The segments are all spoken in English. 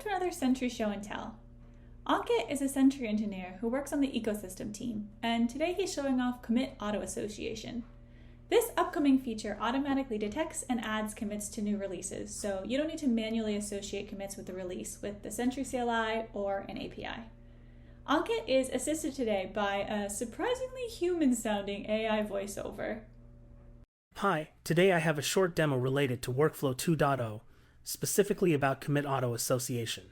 to another Sentry show and tell. Ankit is a Sentry engineer who works on the ecosystem team, and today he's showing off commit auto association. This upcoming feature automatically detects and adds commits to new releases, so you don't need to manually associate commits with the release with the Sentry CLI or an API. Ankit is assisted today by a surprisingly human-sounding AI voiceover. Hi, today I have a short demo related to Workflow 2.0, specifically about commit auto association.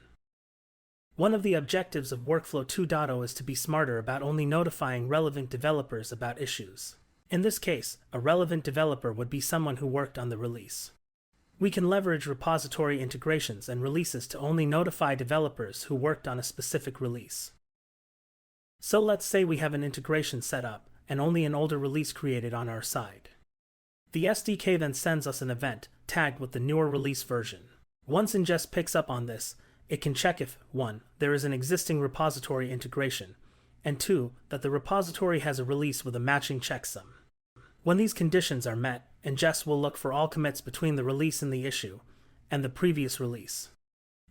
One of the objectives of Workflow 2.0 is to be smarter about only notifying relevant developers about issues. In this case, a relevant developer would be someone who worked on the release. We can leverage repository integrations and releases to only notify developers who worked on a specific release. So let's say we have an integration set up and only an older release created on our side. The SDK then sends us an event tagged with the newer release version. Once ingest picks up on this, it can check if 1. There is an existing repository integration, and 2. That the repository has a release with a matching checksum. When these conditions are met, ingest will look for all commits between the release in the issue and the previous release.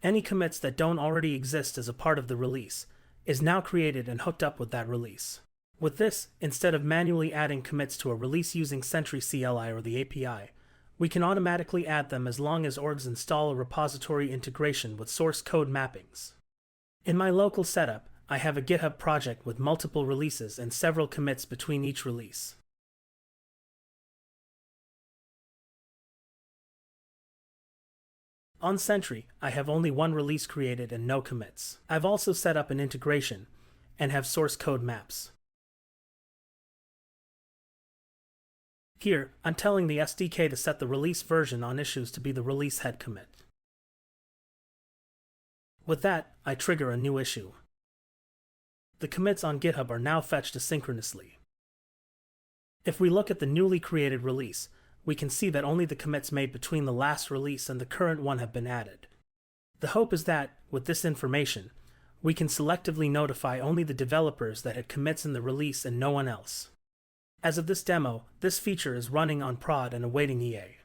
Any commits that don't already exist as a part of the release is now created and hooked up with that release. With this, instead of manually adding commits to a release using Sentry CLI or the API, we can automatically add them as long as orgs install a repository integration with source code mappings. In my local setup, I have a GitHub project with multiple releases and several commits between each release. On Sentry, I have only one release created and no commits. I've also set up an integration and have source code maps. Here, I'm telling the SDK to set the release version on issues to be the release head commit. With that, I trigger a new issue. The commits on GitHub are now fetched asynchronously. If we look at the newly created release, we can see that only the commits made between the last release and the current one have been added. The hope is that, with this information, we can selectively notify only the developers that had commits in the release and no one else. As of this demo, this feature is running on prod and awaiting EA.